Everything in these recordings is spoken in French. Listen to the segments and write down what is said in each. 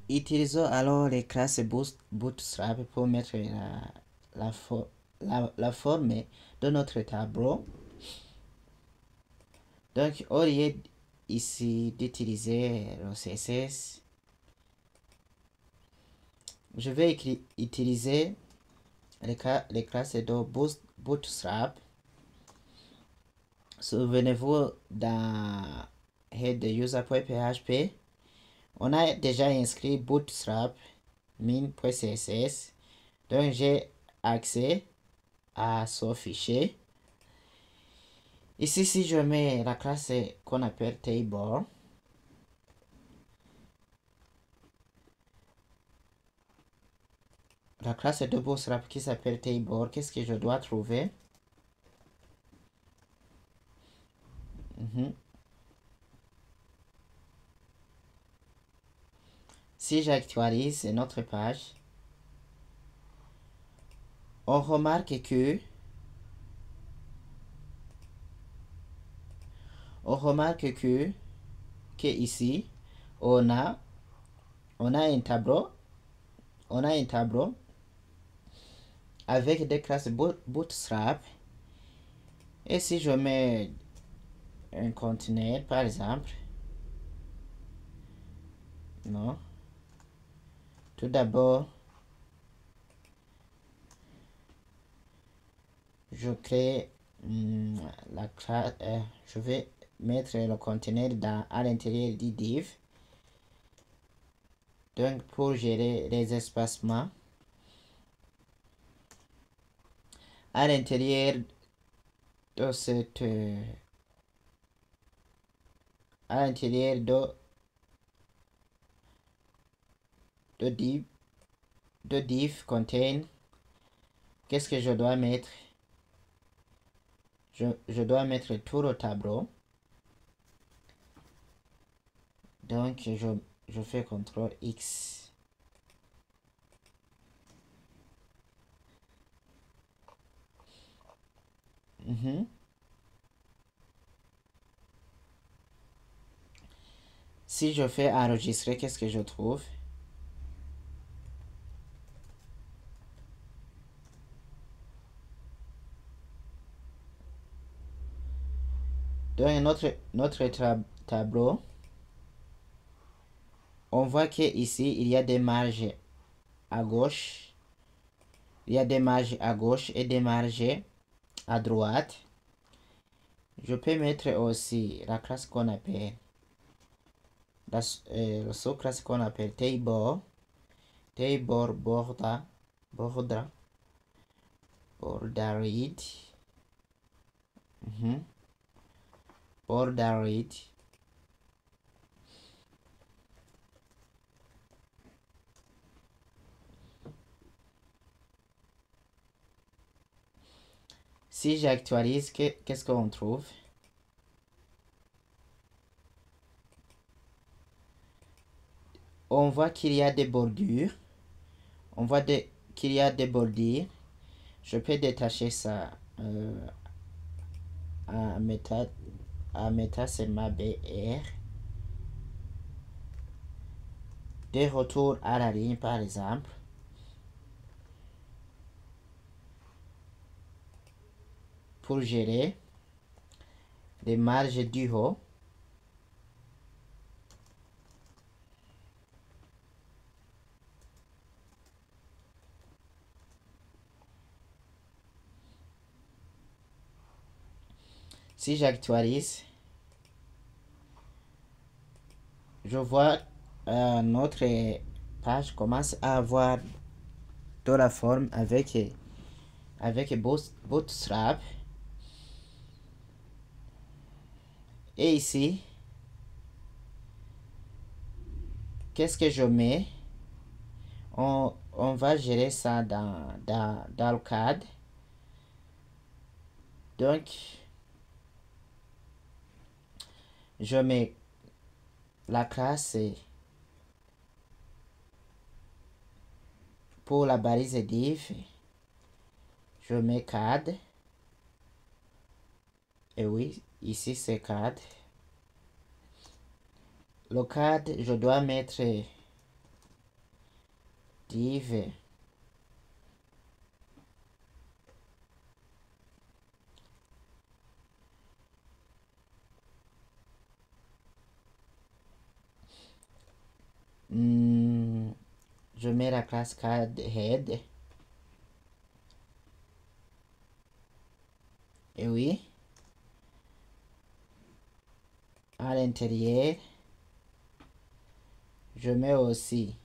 Utilisons alors les classes Bootstrap pour mettre la forme de notre tableau. Donc, au lieu ici d'utiliser le CSS, je vais utiliser les classes de Bootstrap. Souvenez-vous, dans head_user.php, on a déjà inscrit bootstrap min.css. Donc, j'ai accès à ce fichier. Ici, si je mets la classe qu'on appelle table, la classe de bootstrap qui s'appelle table, qu'est-ce que je dois trouver? Si j'actualise notre page, on remarque que ici, on a un tableau avec des classes bootstrap. Et si je mets un conteneur, par exemple, non, tout d'abord, je crée la classe, je vais mettre le conteneur à l'intérieur du div. Donc, pour gérer les espacements, à l'intérieur de cette à l'intérieur de div contain, qu'est-ce que je dois mettre? Je dois mettre tout le tableau. Donc, je fais CTRL X. Si je fais enregistrer, qu'est-ce que je trouve? Dans notre tableau, on voit qu'ici, il y a des marges à gauche. Il y a des marges à gauche et des marges à droite. Je peux mettre aussi la classe qu'on appelle la sous-classe qu'on appelle table bordered bordered. Si j'actualise, qu'est-ce qu'on trouve? On voit qu'il y a des bordures. On voit qu'il y a des bordures. Je peux détacher ça à meta c'est ma BR. Des retours à la ligne, par exemple. Pour gérer les marges du haut. Si j'actualise, je vois notre page commence à avoir de la forme avec Bootstrap. Et ici, qu'est-ce que je mets? On va gérer ça dans le cadre. Donc, je mets la classe pour la balise div. Je mets cadre. Et oui, ici c'est cadre. Le cadre, je dois mettre div je mets la classe cad head. Et oui, à l'intérieur, je mets aussi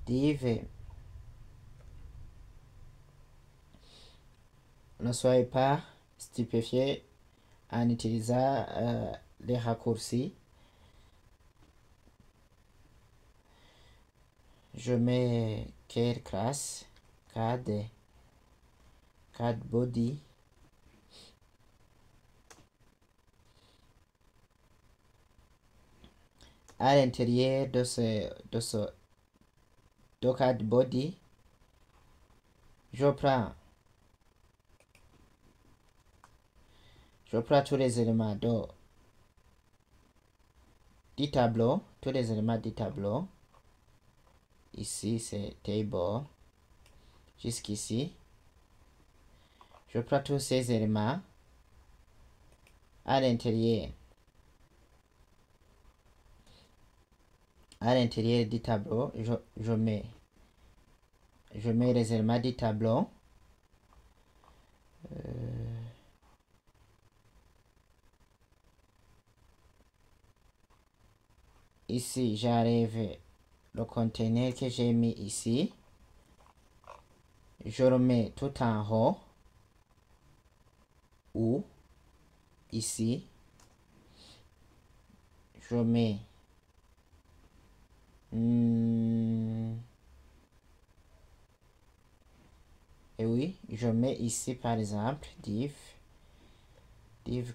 div. Ne soyez pas stupéfiés en utilisant les raccourcis. Je mets quelle classe cad body. À l'intérieur de ce cad body, je prends tous les éléments du tableau, tous les éléments du tableau. Ici, c'est table. Jusqu'ici. Je prends tous ces éléments à l'intérieur. À l'intérieur du tableau, je mets les éléments du tableau. Ici, j'arrive le conteneur que j'ai mis ici. Je le mets tout en haut. Ou ici. Je mets et oui, je mets ici par exemple div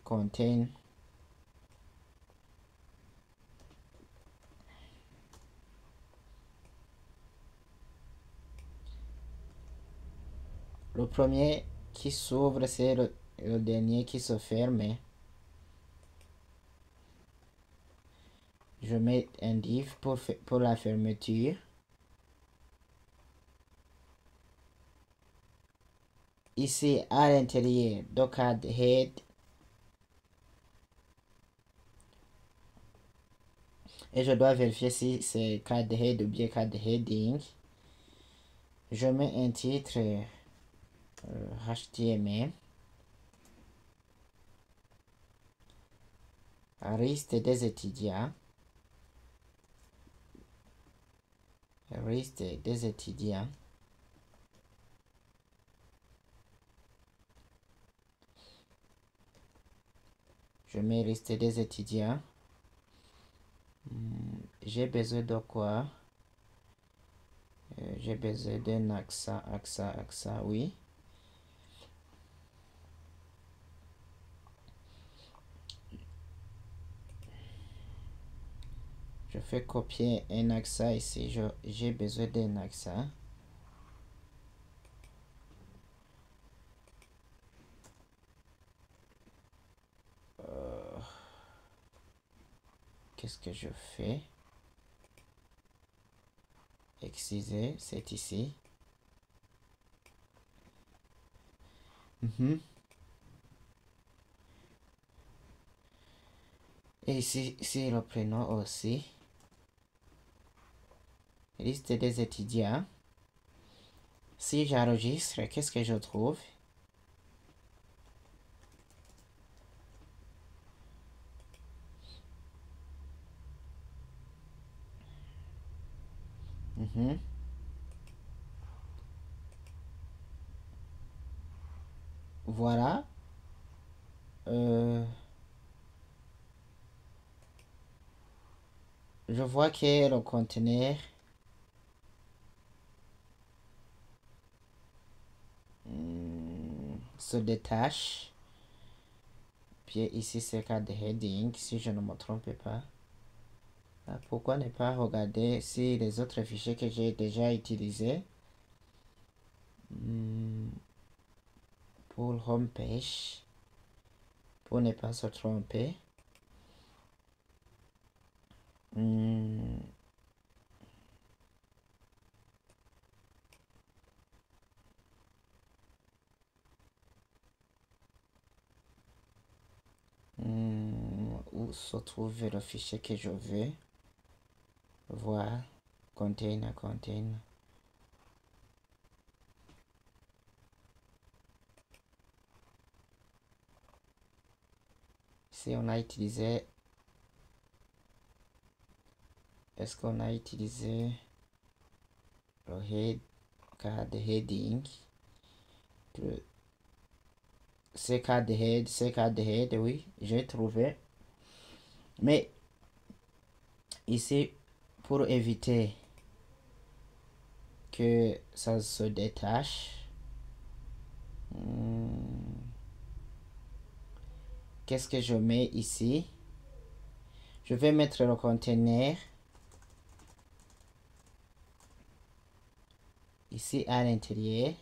contain le premier qui s'ouvre, c'est le dernier qui se ferme. Je mets un div pour la fermeture. Ici, à l'intérieur, cad head. Et je dois vérifier si c'est cad head ou bien cad heading. Je mets un titre HTML. Liste des étudiants. Liste des étudiants. Je mets liste des étudiants. J'ai besoin de quoi? J'ai besoin d'un accent, oui. Je fais copier un accent ici. J'ai besoin d'un accent. Qu'est-ce que je fais? Exciser, c'est ici. Et ici, le prénom aussi. Liste des étudiants. Si j'enregistre, qu'est-ce que je trouve? Voilà. Je vois que le conteneur se détache. Puis ici, c'est cad heading, si je ne me trompe pas. Pourquoi ne pas regarder si les autres fichiers que j'ai déjà utilisés pour homepage, pour ne pas se tromper. où se trouve le fichier que je veux voir. Container. Ici, on a utilisé... Est-ce qu'on a utilisé le head, card heading? C'est card head, oui, j'ai trouvé. Mais ici, pour éviter que ça se détache, qu'est-ce que je mets ici? Je vais mettre le conteneur ici à l'intérieur.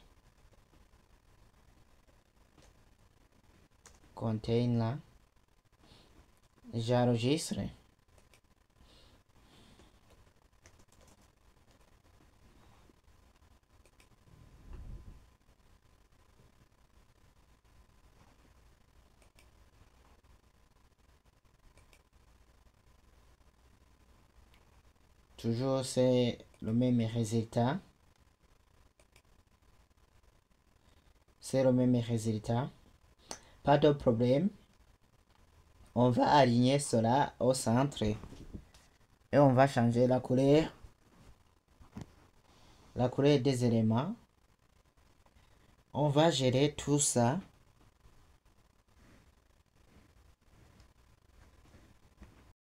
Container. J'enregistre. Toujours c'est le même résultat. C'est le même résultat. Pas de problème. On va aligner cela au centre. Et on va changer la couleur. La couleur des éléments. On va gérer tout ça.